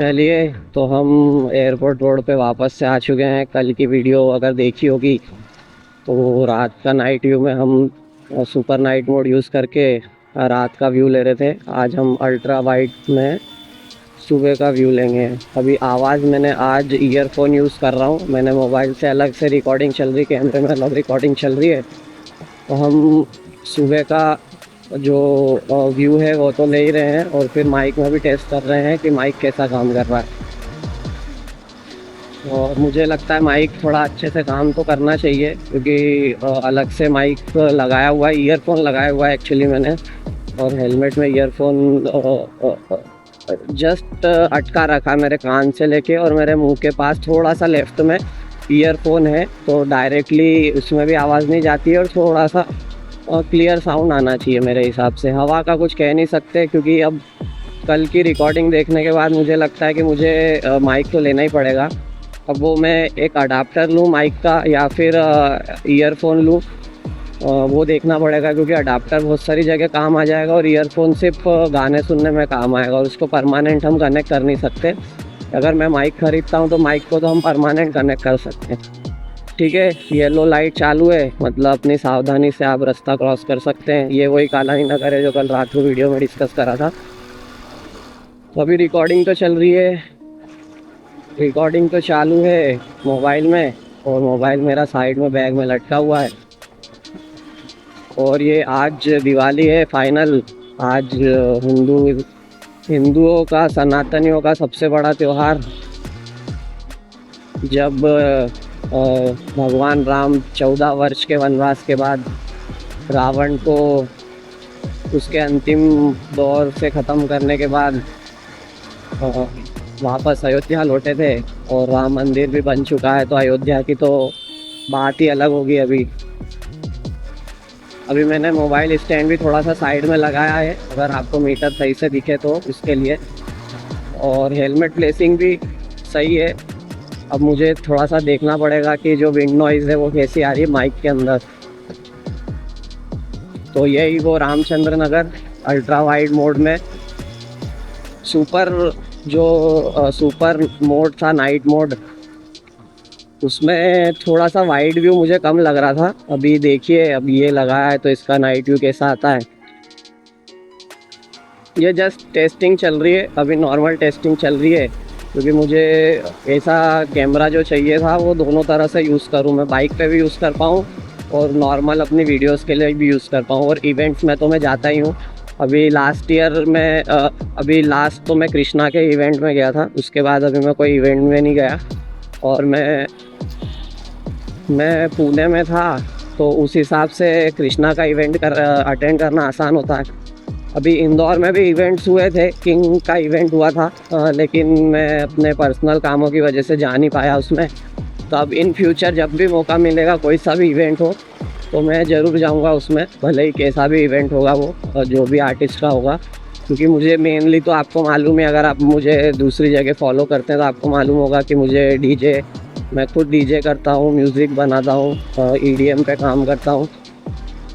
चलिए, तो हम एयरपोर्ट रोड पे वापस से आ चुके हैं। कल की वीडियो अगर देखी होगी तो रात का नाइट व्यू में हम सुपर नाइट मोड यूज़ करके रात का व्यू ले रहे थे। आज हम अल्ट्रा वाइड में सुबह का व्यू लेंगे। अभी आवाज़ मैंने आज ईयरफोन यूज़ कर रहा हूँ। मैंने मोबाइल से अलग से रिकॉर्डिंग चल रही, कैमरे में अलग रिकॉर्डिंग चल रही है। तो हम सुबह का जो व्यू है वो तो ले ही रहे हैं, और फिर माइक में भी टेस्ट कर रहे हैं कि माइक कैसा काम कर रहा है। और मुझे लगता है माइक थोड़ा अच्छे से काम तो करना चाहिए, क्योंकि अलग से माइक लगाया हुआ है, ईयरफोन लगाया हुआ है एक्चुअली मैंने। और हेलमेट में ईयरफोन जस्ट अटका रखा मेरे कान से लेके, और मेरे मुंह के पास थोड़ा सा लेफ्ट में ईयरफोन है, तो डायरेक्टली उसमें भी आवाज़ नहीं जाती है, और थोड़ा सा क्लियर साउंड आना चाहिए मेरे हिसाब से। हवा का कुछ कह नहीं सकते, क्योंकि अब कल की रिकॉर्डिंग देखने के बाद मुझे लगता है कि मुझे माइक तो लेना ही पड़ेगा। अब वो मैं एक अडाप्टर लूँ माइक का या फिर ईयरफोन लूँ, वो देखना पड़ेगा, क्योंकि अडाप्टर बहुत सारी जगह काम आ जाएगा और ईयरफोन सिर्फ गाने सुनने में काम आएगा, और उसको परमानेंट हम कनेक्ट कर नहीं सकते। अगर मैं माइक ख़रीदता हूँ तो माइक को तो हम परमानेंट कनेक्ट कर सकते हैं। ठीक है, येलो लाइट चालू है, मतलब अपनी सावधानी से आप रास्ता क्रॉस कर सकते हैं। ये वही कालानी नगर है जो कल रात को वीडियो में डिस्कस करा था। तो अभी रिकॉर्डिंग तो चल रही है, रिकॉर्डिंग तो चालू है मोबाइल में, और मोबाइल मेरा साइड में बैग में लटका हुआ है। और ये आज दिवाली है फाइनल। आज हिंदुओं का, सनातनियों का सबसे बड़ा त्यौहार, जब भगवान राम 14 वर्ष के वनवास के बाद रावण को उसके अंतिम दौर से ख़त्म करने के बाद वापस अयोध्या लौटे थे, और राम मंदिर भी बन चुका है। तो अयोध्या की तो बात ही अलग होगी। अभी मैंने मोबाइल स्टैंड भी थोड़ा सा साइड में लगाया है, अगर आपको मीटर सही से दिखे तो उसके लिए। और हेलमेट प्लेसिंग भी सही है। अब मुझे थोड़ा सा देखना पड़ेगा कि जो विंड नॉइज़ है वो कैसी आ रही है माइक के अंदर। तो यही वो रामचंद्र नगर अल्ट्रा वाइड मोड में सुपर, जो सुपर मोड था नाइट मोड, उसमें थोड़ा सा वाइड व्यू मुझे कम लग रहा था। अभी देखिए, अब ये लगाया है तो इसका नाइट व्यू कैसा आता है। ये जस्ट टेस्टिंग चल रही है, अभी नॉर्मल टेस्टिंग चल रही है, क्योंकि मुझे ऐसा कैमरा जो चाहिए था वो दोनों तरह से यूज़ करूँ, मैं बाइक पे भी यूज़ कर पाऊँ और नॉर्मल अपनी वीडियोस के लिए भी यूज़ कर पाऊँ। और इवेंट्स में तो मैं जाता ही हूँ। अभी लास्ट ईयर में अभी लास्ट तो मैं कृष्णा के इवेंट में गया था, उसके बाद अभी मैं कोई इवेंट में नहीं गया। और मैं पुणे में था, तो उस हिसाब से कृष्णा का इवेंट अटेंड करना आसान होता है। अभी इंदौर में भी इवेंट्स हुए थे, किंग का इवेंट हुआ था, लेकिन मैं अपने पर्सनल कामों की वजह से जा नहीं पाया उसमें। तो अब इन फ्यूचर जब भी मौका मिलेगा, कोई सा भी इवेंट हो, तो मैं ज़रूर जाऊंगा उसमें, भले ही कैसा भी इवेंट होगा वो, और जो भी आर्टिस्ट का होगा। क्योंकि मुझे मेनली तो आपको मालूम है, अगर आप मुझे दूसरी जगह फॉलो करते हैं तो आपको मालूम होगा कि मुझे डीजे, मैं खुद डीजे करता हूँ, म्यूज़िक बनाता हूँ, ईडीएम पे काम करता हूँ,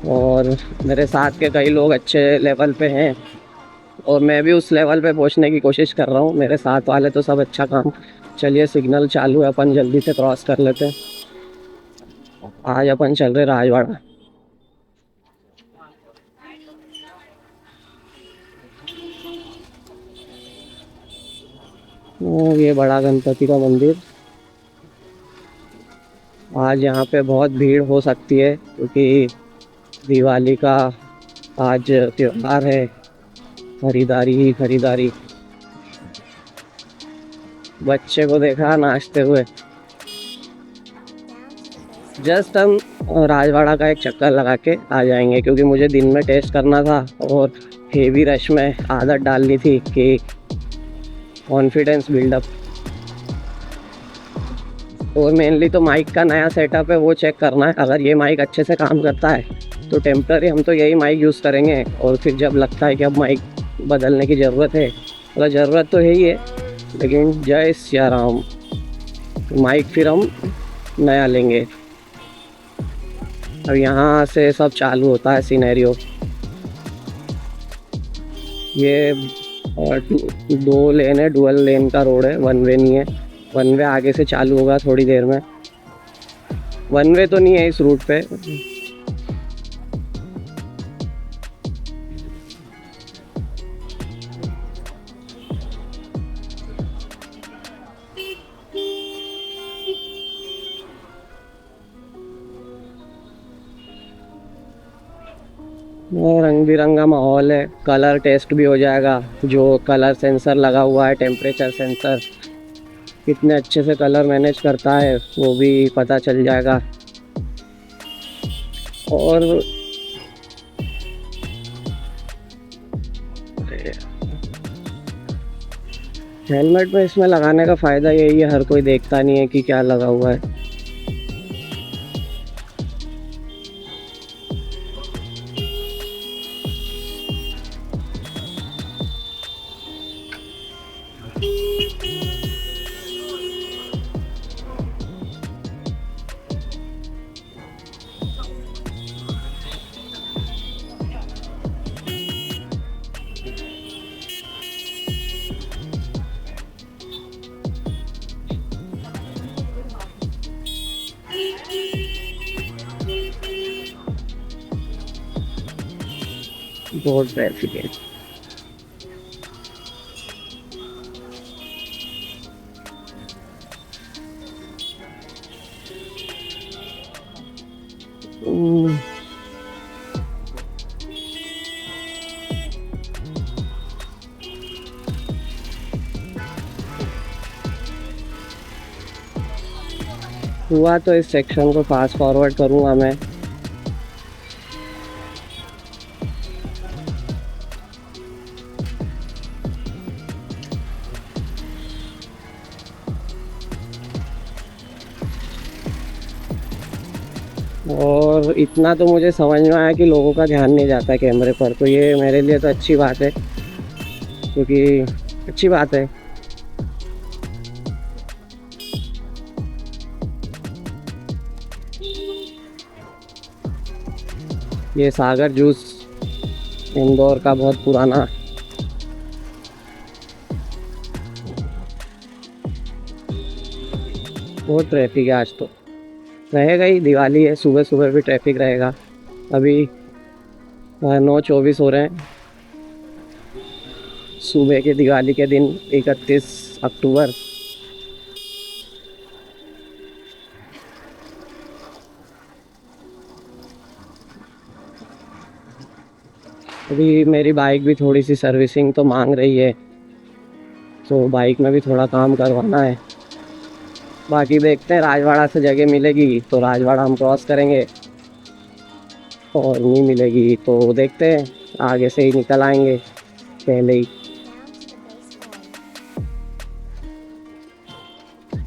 और मेरे साथ के कई लोग अच्छे लेवल पे हैं, और मैं भी उस लेवल पे पहुंचने की कोशिश कर रहा हूँ। मेरे साथ वाले तो सब अच्छा काम। चलिए, सिग्नल चालू है, अपन जल्दी से क्रॉस कर लेते हैं। आज अपन चल रहे राजवाड़ा। ये बड़ा गणपति का मंदिर। आज यहाँ पे बहुत भीड़ हो सकती है, क्योंकि दिवाली का आज त्योहार है। खरीदारी ही खरीदारी। बच्चे को देखा नाचते हुए। जस्ट हम राजवाड़ा का एक चक्कर लगा के आ जाएंगे, क्योंकि मुझे दिन में टेस्ट करना था और हेवी रश में आदत डालनी थी कि कॉन्फिडेंस बिल्डअप। और मेनली तो माइक का नया सेटअप है, वो चेक करना है। अगर ये माइक अच्छे से काम करता है तो टेम्पररी हम तो यही माइक यूज़ करेंगे, और फिर जब लगता है कि अब माइक बदलने की ज़रूरत है, मतलब ज़रूरत तो है ही है, लेकिन जय सिया राम, माइक फिर हम नया लेंगे। अब यहाँ से सब चालू होता है सिनेरियो। ये और दो लेन है, डुअल लेन का रोड है, वन वे नहीं है। वन वे आगे से चालू होगा थोड़ी देर में। वन वे तो नहीं है इस रूट पे। रंग बिरंगा माहौल है, कलर टेस्ट भी हो जाएगा। जो कलर सेंसर लगा हुआ है, टेम्परेचर सेंसर, कितने अच्छे से कलर मैनेज करता है वो भी पता चल जाएगा। और हेलमेट में इसमें लगाने का फ़ायदा यही है, हर कोई देखता नहीं है कि क्या लगा हुआ है। बहुत ट्रैफिक है। हम्म, हुआ तो इस सेक्शन को फास्ट फॉरवर्ड करूँगा मैं। और इतना तो मुझे समझ में आया कि लोगों का ध्यान नहीं जाता कैमरे पर, तो ये मेरे लिए तो अच्छी बात है, क्योंकि अच्छी बात है। ये सागर जूस इंदौर का बहुत पुराना। बहुत ट्रैफिक है आज तो, रहेगा ही, दिवाली है, सुबह सुबह भी ट्रैफिक रहेगा। अभी 9:24 हो रहे हैं सुबह के, दिवाली के दिन 31 अक्टूबर। अभी मेरी बाइक भी थोड़ी सी सर्विसिंग तो मांग रही है, तो बाइक में भी थोड़ा काम करवाना है। बाकी देखते हैं, राजवाड़ा से जगह मिलेगी तो राजवाड़ा हम क्रॉस करेंगे, और नहीं मिलेगी तो देखते हैं आगे से ही निकल आएंगे पहले ही।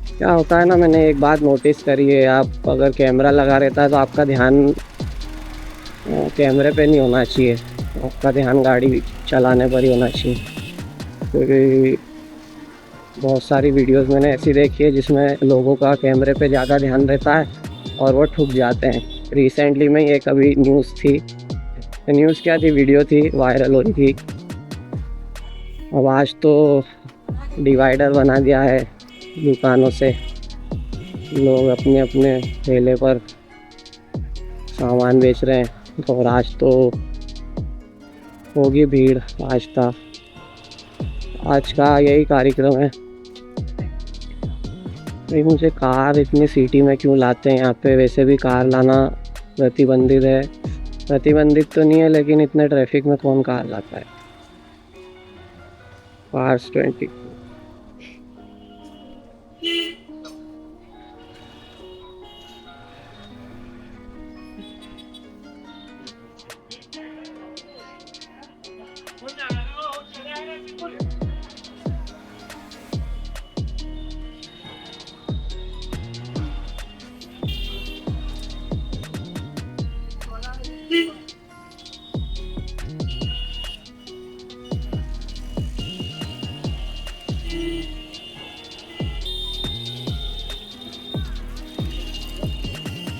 क्या होता है ना, मैंने एक बात नोटिस करी है, आप अगर कैमरा लगा रहता है तो आपका ध्यान कैमरे पे नहीं होना चाहिए, आपका ध्यान गाड़ी चलाने पर ही होना चाहिए। क्योंकि बहुत सारी वीडियोस मैंने ऐसी देखी है जिसमें लोगों का कैमरे पे ज़्यादा ध्यान रहता है और वो ठुक जाते हैं। रिसेंटली में ये कभी न्यूज़ थी, न्यूज़ क्या थी, वीडियो थी, वायरल हो रही थी। अब आज तो डिवाइडर बना दिया है दुकानों से, लोग अपने अपने ठेले पर सामान बेच रहे हैं, और आज तो होगी भीड़। आज का यही कार्यक्रम है। भाई मुझे कार इतनी सिटी में क्यों लाते हैं यहाँ पे, वैसे भी कार लाना प्रतिबंधित है। प्रतिबंधित तो नहीं है, लेकिन इतने ट्रैफिक में कौन कार लाता है। पार्स 20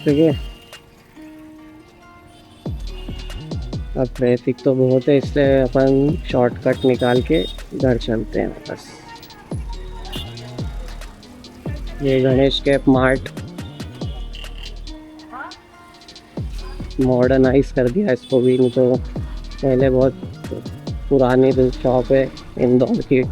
ठीक है। अब ट्रैफिक तो बहुत है, इसलिए अपन शॉर्टकट निकाल के घर चलते हैं बस। ये गणेश कैप मार्ट मॉडर्नाइज कर दिया इसको भी, नहीं तो पहले बहुत पुरानी शॉप है इंदौर की।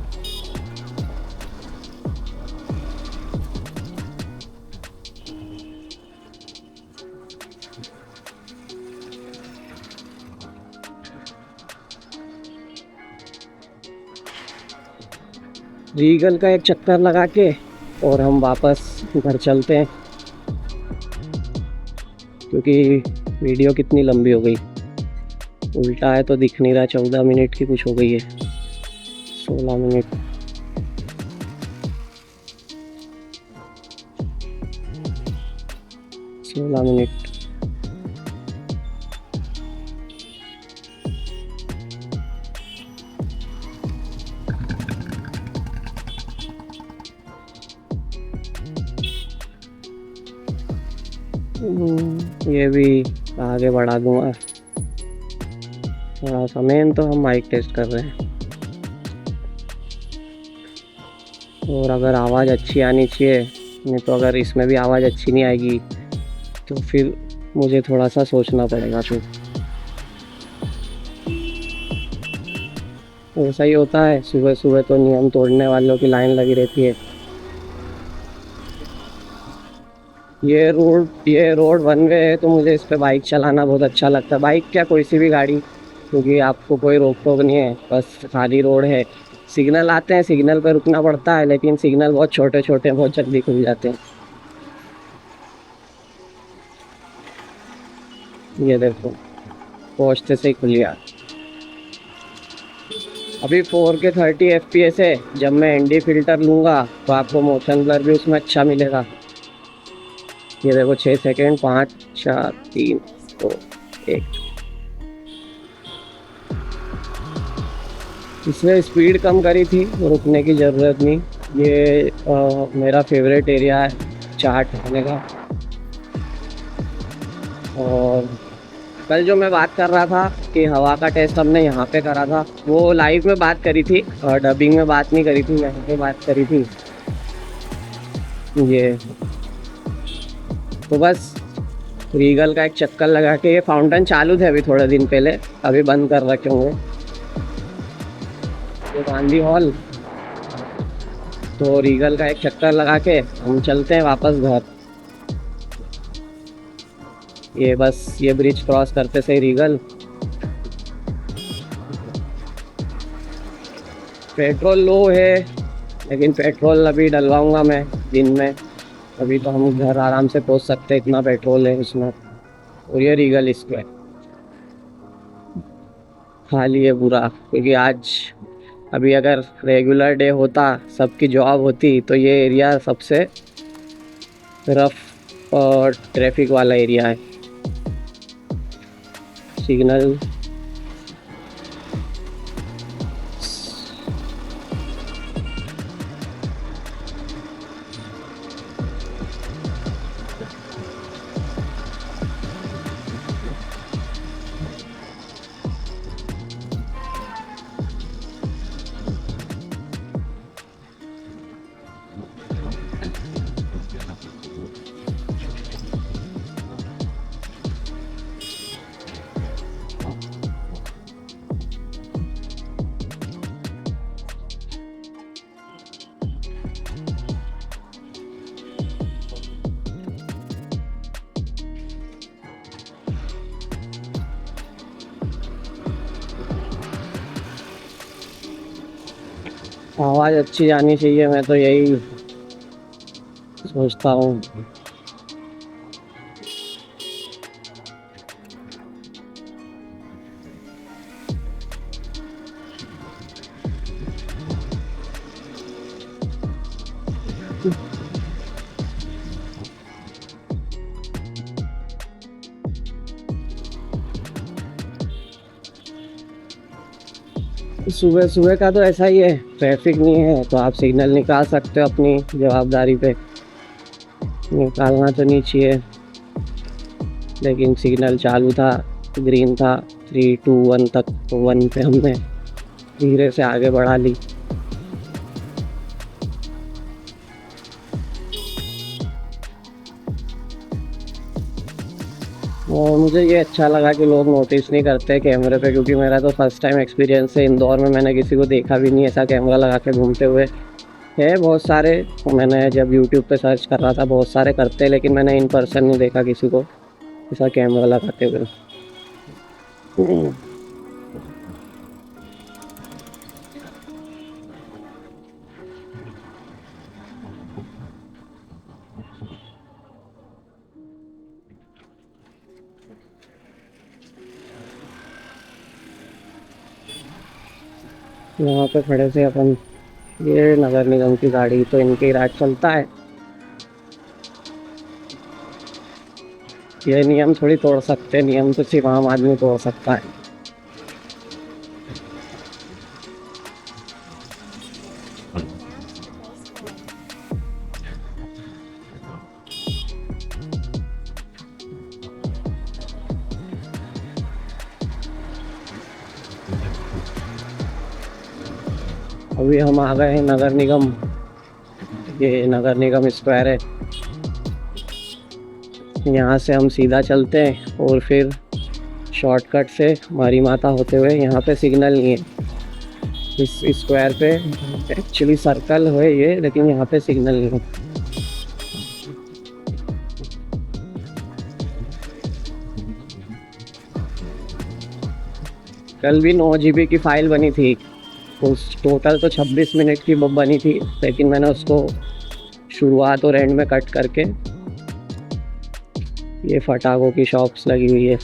रीगल का एक चक्कर लगा के और हम वापस घर चलते हैं, क्योंकि वीडियो कितनी लंबी हो गई। उल्टा है तो दिख नहीं रहा, 14 मिनट की कुछ हो गई है, 16 मिनट। ये भी आगे बढ़ा दूंगा थोड़ा सा। मेन तो हम माइक टेस्ट कर रहे हैं, और अगर आवाज़ अच्छी आनी चाहिए, नहीं तो अगर इसमें भी आवाज़ अच्छी नहीं आएगी तो फिर मुझे थोड़ा सा सोचना पड़ेगा। फिर ऐसा ही होता है, सुबह सुबह तो नियम तोड़ने वालों की लाइन लगी रहती है। ये रोड वन वे है, तो मुझे इस पे बाइक चलाना बहुत अच्छा लगता है। बाइक क्या, कोई सी भी गाड़ी, क्योंकि आपको कोई रोक टोक नहीं है, बस खाली रोड है। सिग्नल आते हैं, सिग्नल पे रुकना पड़ता है, लेकिन सिग्नल बहुत छोटे छोटे बहुत जल्दी खुल जाते हैं। ये देखो, पहुँचते से ही खुल गया। अभी 4K 30 FPS है। जब मैं एनडी फिल्टर लूँगा तो आपको मोशन ब्लर भी उसमें अच्छा मिलेगा। ये देखो 6 सेकेंड, 5 4 3 2 1। इसमें स्पीड कम करी थी, रुकने की ज़रूरत नहीं। ये मेरा फेवरेट एरिया है चाट खाने का। और कल जो मैं बात कर रहा था कि हवा का टेस्ट हमने यहाँ पे करा था, वो लाइव में बात करी थी और डबिंग में बात नहीं करी थी, यहाँ पे बात करी थी। ये तो बस रीगल का एक चक्कर लगा के, ये फाउंटेन चालू थे अभी थोड़े दिन पहले, अभी बंद कर रखे होंगे। ये गांधी हॉल, तो रीगल का एक चक्कर लगा के हम चलते हैं वापस घर। ये बस ये ब्रिज क्रॉस करते से रीगल। पेट्रोल लो है, लेकिन पेट्रोल अभी डलवाऊंगा मैं दिन में। अभी तो हम घर आराम से पहुंच सकते हैं, इतना पेट्रोल है उसमें। और ये रीगल स्क्वायर खाली है पूरा, क्योंकि आज अभी अगर रेगुलर डे होता, सबकी जॉब होती, तो ये एरिया सबसे रफ और ट्रैफिक वाला एरिया है। सिग्नल आवाज़ अच्छी जानी चाहिए, मैं तो यही सोचता हूँ। सुबह सुबह का तो ऐसा ही है, ट्रैफिक नहीं है तो आप सिग्नल निकाल सकते हो अपनी जवाबदारी पे। निकालना तो नहीं चाहिए, लेकिन सिग्नल चालू था ग्रीन था 3 2 1 तक, तो 1 पे हमने धीरे से आगे बढ़ा ली। और मुझे ये अच्छा लगा कि लोग नोटिस नहीं करते कैमरे पे, क्योंकि मेरा तो फर्स्ट टाइम एक्सपीरियंस है इंदौर में, मैंने किसी को देखा भी नहीं ऐसा कैमरा लगा के घूमते हुए। है बहुत सारे, मैंने जब यूट्यूब पे सर्च कर रहा था बहुत सारे करते हैं, लेकिन मैंने इन पर्सन नहीं देखा किसी को ऐसा कैमरा लगाते हुए। यहाँ पे खड़े थे अपन, ये नगर निगम की गाड़ी, तो इनके राज चलता है। ये नियम थोड़ी तोड़ सकते, नियम तो सिर्फ आम आदमी तोड़ सकता है। अभी हम आ गए हैं नगर निगम, ये नगर निगम स्क्वायर है। यहाँ से हम सीधा चलते हैं और फिर शॉर्टकट से मरी माता होते हुए, यहाँ पे सिग्नल नहीं है इस स्क्वायर पे, एक्चुअली सर्कल है ये, लेकिन यहाँ पे सिग्नल नहीं है। कल भी 9 GB की फ़ाइल बनी थी, उस टोटल तो 26 मिनट की बनी थी, लेकिन मैंने उसको शुरुआत और एंड में कट करके, ये फटाकों की शॉप्स लगी हुई है।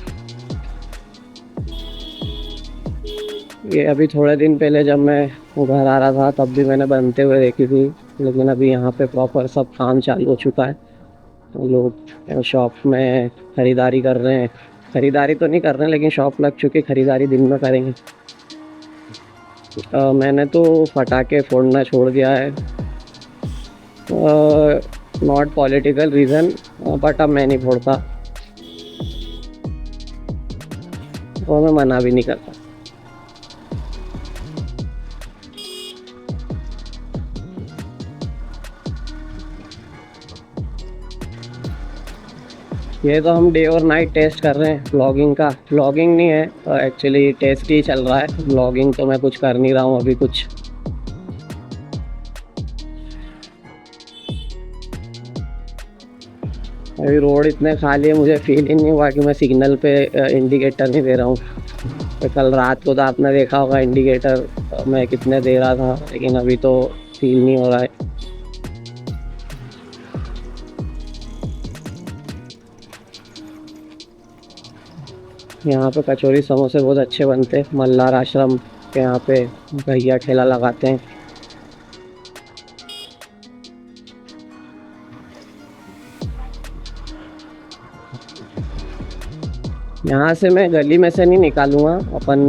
ये अभी थोड़े दिन पहले जब मैं घर आ रहा था तब भी मैंने बनते हुए देखी थी, लेकिन अभी यहाँ पे प्रॉपर सब काम चालू हो चुका है। तो लोग शॉप में ख़रीदारी कर रहे हैं, ख़रीदारी तो नहीं कर रहे हैं लेकिन शॉप लग चुकी, ख़रीदारी दिन में करेंगे। मैंने तो फटाके फोड़ना छोड़ दिया है, नॉट पॉलिटिकल रीज़न, बट अब मैं नहीं फोड़ता और मैं मना भी नहीं करता। ये तो हम डे और नाइट टेस्ट कर रहे हैं व्लॉगिंग का, व्लॉगिंग नहीं है एक्चुअली, टेस्ट ही चल रहा है। व्लॉगिंग तो मैं कुछ कर नहीं रहा हूँ अभी कुछ। अभी रोड इतने खाली है, मुझे फील ही नहीं हुआ कि मैं सिग्नल पे इंडिकेटर नहीं दे रहा हूँ। तो कल रात को तो आपने देखा होगा इंडिकेटर मैं कितने दे रहा था, लेकिन अभी तो फील नहीं हो रहा है। यहाँ पे कचौरी समोसे बहुत अच्छे बनते हैं, मल्हार आश्रम के यहाँ पे भैया ठेला लगाते हैं। यहाँ से मैं गली में से नहीं निकालूंगा, अपन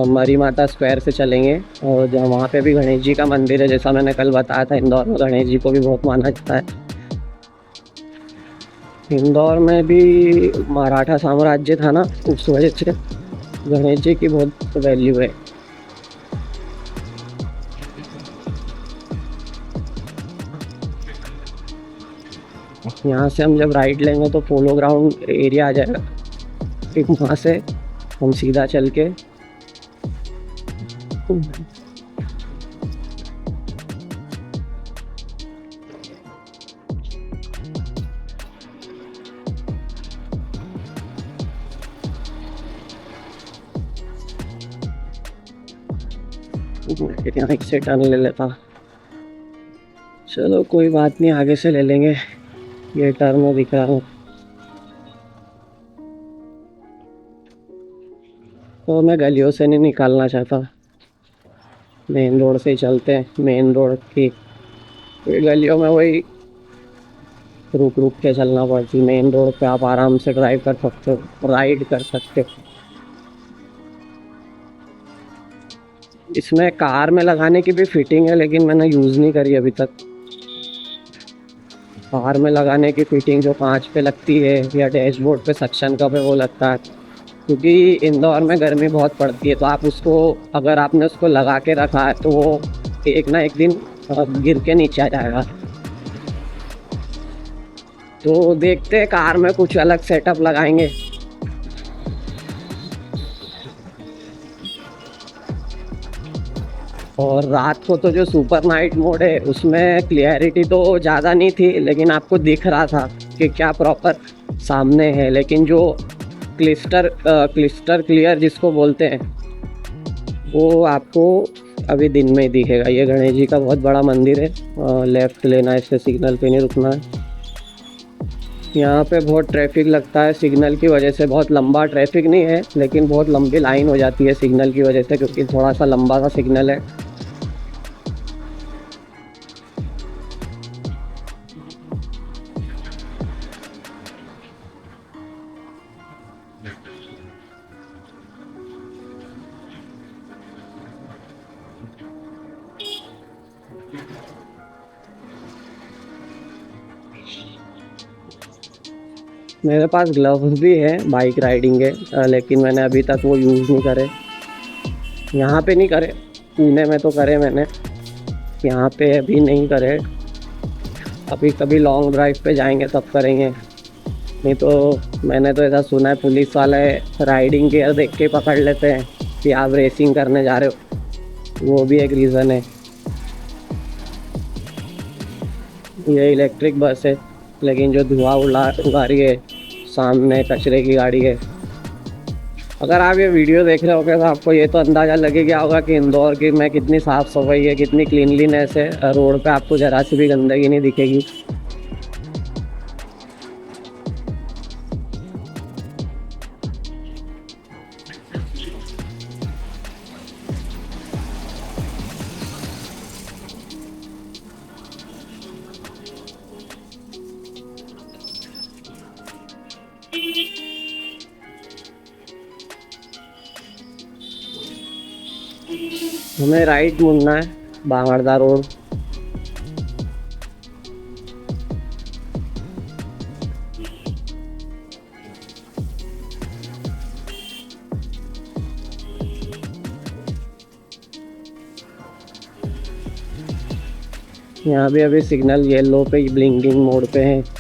मरी माता स्क्वायर से चलेंगे, और जहाँ वहाँ पे भी गणेश जी का मंदिर है, जैसा मैंने कल बताया था इंदौर में गणेश जी को भी बहुत माना जाता है। इंदौर में भी मराठा साम्राज्य था ना, उस वजह से गणेश जी की बहुत वैल्यू है। यहाँ से हम जब राइट लेंगे तो पोलो ग्राउंड एरिया आ जाएगा, फिर वहाँ से हम सीधा चल के यहाँ से टर्न ले लेता। चलो कोई बात नहीं, आगे से ले लेंगे, ये टर्न दिख रहा है। तो मैं गलियों से नहीं निकालना चाहता, मेन रोड से ही चलते हैं। मेन रोड की गलियों में वही रुक रुक के चलना पड़ती, मेन रोड पे आप आराम से ड्राइव कर सकते हो, राइड कर सकते हो। इसमें कार में लगाने की भी फिटिंग है, लेकिन मैंने यूज़ नहीं करी अभी तक। कार में लगाने की फिटिंग जो कांच पे लगती है या डैशबोर्ड पे सक्शन कप है वो लगता है, क्योंकि इंदौर में गर्मी बहुत पड़ती है, तो आप उसको, अगर आपने उसको लगा के रखा है तो वो एक ना एक दिन गिर के नीचे आ जाएगा। तो देखते हैं, कार में कुछ अलग सेटअप लगाएंगे। और रात को तो जो सुपर नाइट मोड है उसमें क्लियरिटी तो ज़्यादा नहीं थी, लेकिन आपको दिख रहा था कि क्या प्रॉपर सामने है। लेकिन जो क्लिस्टर क्लियर जिसको बोलते हैं, वो आपको अभी दिन में ही दिखेगा। ये गणेश जी का बहुत बड़ा मंदिर है। लेफ़्ट लेना है, इससे सिग्नल पे नहीं रुकना है। यहाँ पे बहुत ट्रैफिक लगता है सिग्नल की वजह से। बहुत लंबा ट्रैफिक नहीं है, लेकिन बहुत लंबी लाइन हो जाती है सिग्नल की वजह से, क्योंकि थोड़ा सा लंबा सा सिग्नल है। मेरे पास ग्लव्स भी हैं बाइक राइडिंग के, लेकिन मैंने अभी तक वो यूज़ नहीं करे। यहाँ पे नहीं करे, पुणे में तो करे मैंने, यहाँ पे अभी नहीं करे। अभी कभी लॉन्ग ड्राइव पे जाएंगे तब करेंगे। नहीं तो मैंने तो ऐसा सुना है पुलिस वाले राइडिंग गियर देख के पकड़ लेते हैं कि आप रेसिंग करने जा रहे हो। वो भी एक रीज़न है। ये इलेक्ट्रिक बस है, लेकिन जो धुआं उड़ा रही है, सामने कचरे की गाड़ी है। अगर आप ये वीडियो देख रहे होगे तो आपको ये तो अंदाज़ा लगे गया होगा कि इंदौर की में कितनी साफ़ सफाई है, कितनी क्लीनलीनेस है। रोड पे आपको ज़रा सी भी गंदगी नहीं दिखेगी। हमें राइट मुड़ना है, बांगड़दा रोड। यहाँ भी अभी सिग्नल येलो पे ब्लिंकिंग मोड पे है।